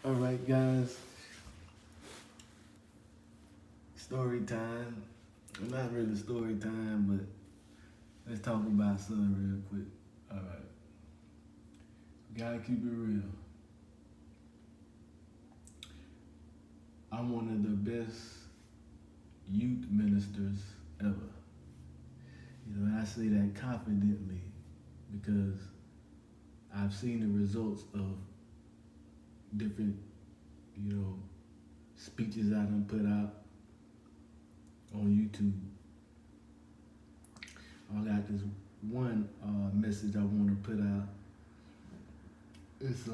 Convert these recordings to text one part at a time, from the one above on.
All right, guys. Story time. Well, not really story time, but let's talk about something real quick. All right. Gotta keep it real. I'm one of the best youth ministers ever. And I say that confidently because I've seen the results of different, speeches I done put out on YouTube. I got this one message I want to put out. It's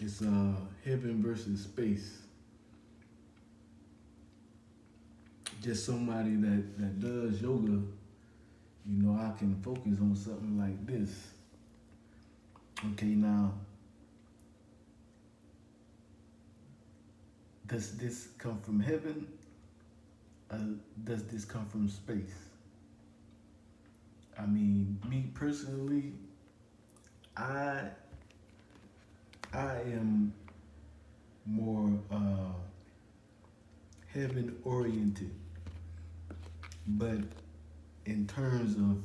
It's heaven versus space. Just somebody that does yoga, I can focus on something like this. Okay, now, does this come from heaven? Does this come from space? I mean, me personally, I am more heaven oriented, but in terms of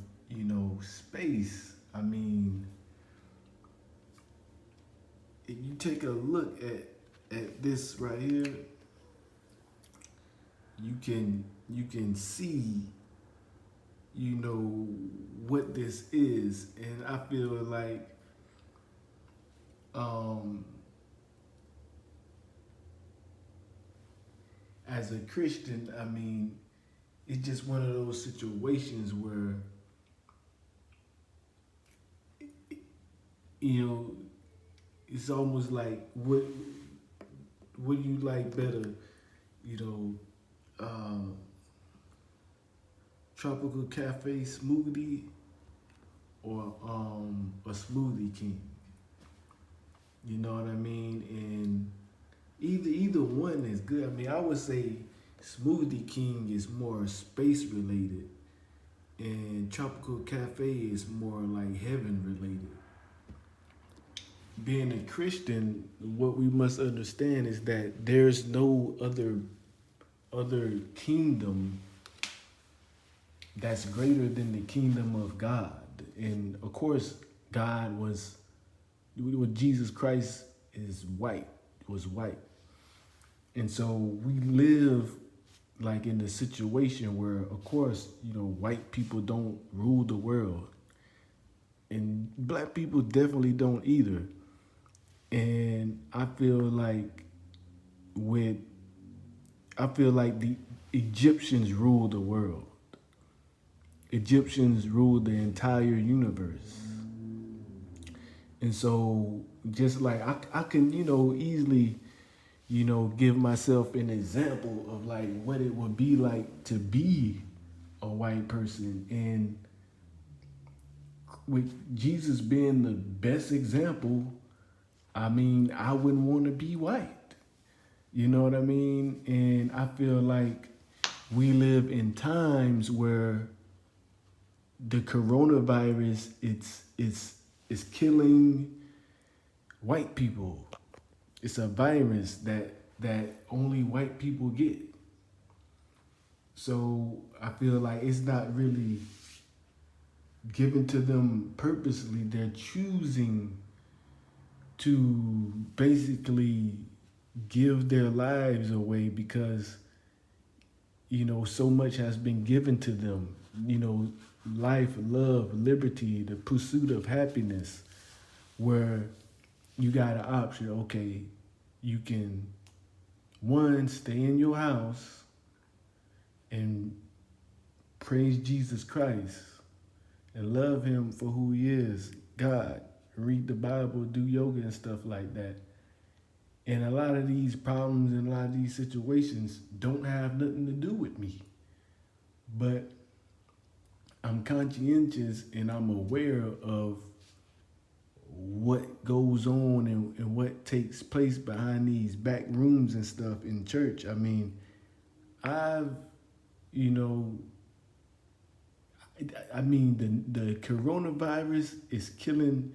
space, I mean, if you take a look at this right here, you can see what this is, and I feel like as a Christian, I mean, it's just one of those situations where it's almost like what do you like better, tropical cafe smoothie or a smoothie king? You know what I mean? And either one is good. I mean, I would say Smoothie King is more space related, and Tropical Cafe is more like heaven related. Being a Christian, what we must understand is that there's no other kingdom that's greater than the kingdom of God. And of course, God was, with Jesus Christ was white. And so we live like in the situation where, of course, white people don't rule the world. And black people definitely don't either. And I feel like the Egyptians ruled the world. Egyptians ruled the entire universe. And so just like I can, easily, give myself an example of like what it would be like to be a white person. And with Jesus being the best example, I mean, I wouldn't want to be white. You know what I mean? And I feel like we live in times where the coronavirus, it's killing white people. It's a virus that only white people get. So I feel like it's not really given to them purposely. They're choosing to basically give their lives away because, so much has been given to them. Life, love, liberty, the pursuit of happiness, where you got an option. Okay, you can, one, stay in your house and praise Jesus Christ and love him for who he is, God, read the Bible, do yoga and stuff like that. And a lot of these problems and a lot of these situations don't have nothing to do with me. But I'm conscientious and I'm aware of what goes on and what takes place behind these back rooms and stuff in church. I mean, the coronavirus is killing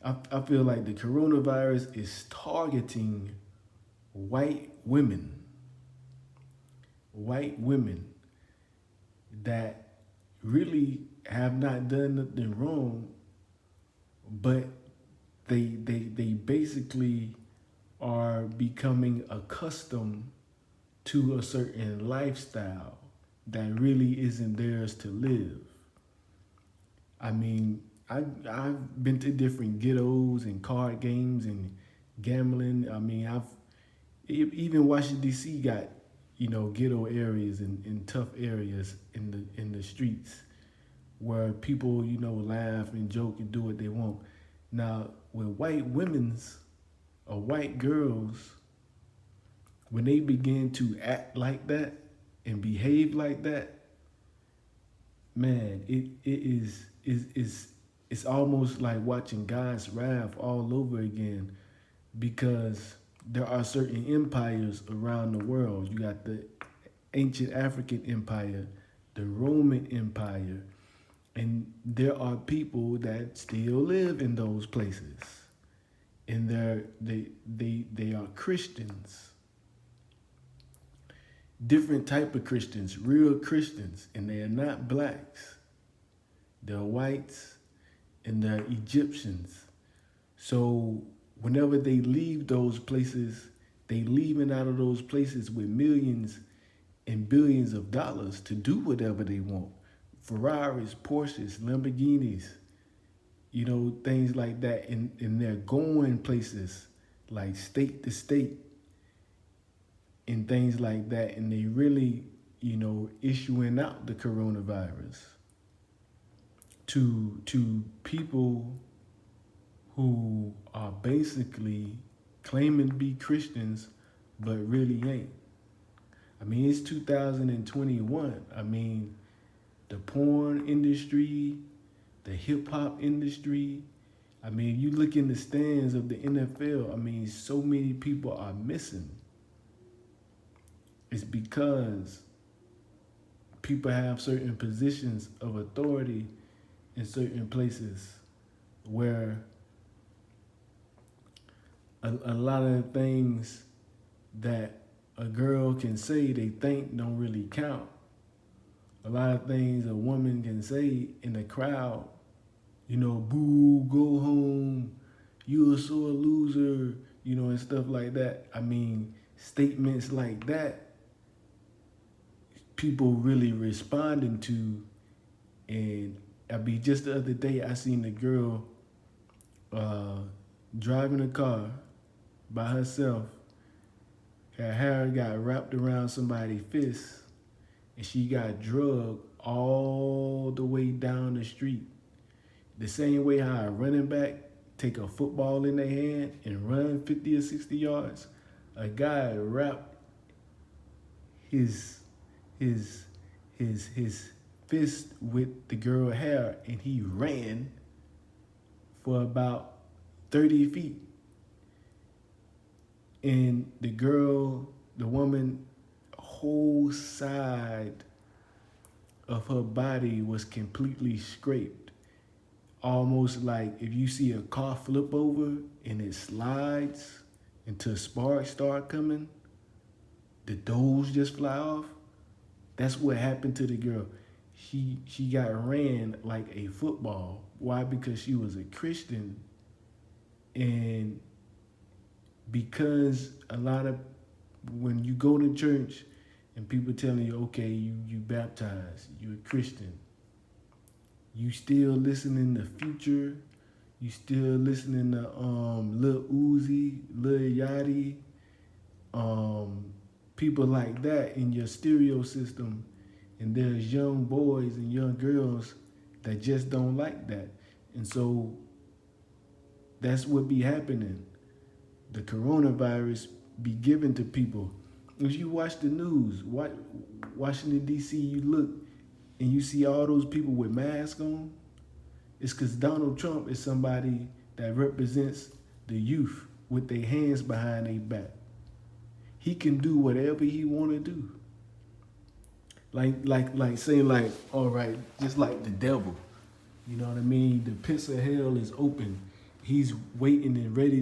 I feel like the coronavirus is targeting white women, white women that really have not done nothing wrong, but they basically are becoming accustomed to a certain lifestyle that really isn't theirs to live. I mean, I've been to different ghettos and card games and gambling. I mean, even Washington D.C. got, ghetto areas and tough areas in the streets where people, laugh and joke and do what they want. Now, with white women's or white girls, when they begin to act like that and behave like that, man, it's almost like watching God's wrath all over again, because there are certain empires around the world. You got the ancient African empire, the Roman empire, and there are people that still live in those places, and they are Christians, different type of Christians, real Christians, and they are not blacks. They're whites and they're Egyptians. So whenever they leave those places, they leaving out of those places with millions and billions of dollars to do whatever they want. Ferraris, Porsches, Lamborghinis, things like that. And they're going places like state to state and things like that. And they really, issuing out the coronavirus to people who are basically claiming to be Christians, but really ain't. I mean, it's 2021. I mean, the porn industry, the hip hop industry. I mean, you look in the stands of the NFL, I mean, so many people are missing. It's because people have certain positions of authority in certain places where a lot of the things that a girl can say they think don't really count. A lot of things a woman can say in the crowd, boo, go home, you're so a loser, and stuff like that. I mean, statements like that, people really responding to. And just the other day, I seen a girl driving a car by herself. Her hair got wrapped around somebody's fist, and she got drugged all the way down the street. The same way how a running back take a football in their hand and run 50 or 60 yards, a guy wrapped his fist with the girl hair, and he ran for about 30 feet. And the woman, whole side of her body was completely scraped. Almost like if you see a car flip over and it slides until sparks start coming, the doors just fly off. That's what happened to the girl. She got ran like a football. Why? Because she was a Christian, and because a lot of, when you go to church and people telling you, okay, you baptized, you're a Christian, you still listening to Future, you still listening to Lil Uzi, Lil Yachty, people like that in your stereo system, and there's young boys and young girls that just don't like that. And so that's what be happening. The coronavirus be given to people. If you watch the news, Washington D.C., you look and you see all those people with masks on, it's because Donald Trump is somebody that represents the youth with their hands behind their back. He can do whatever he want to do. Like saying like, all right, just like the devil. You know what I mean? The pits of hell is open. he's waiting and ready to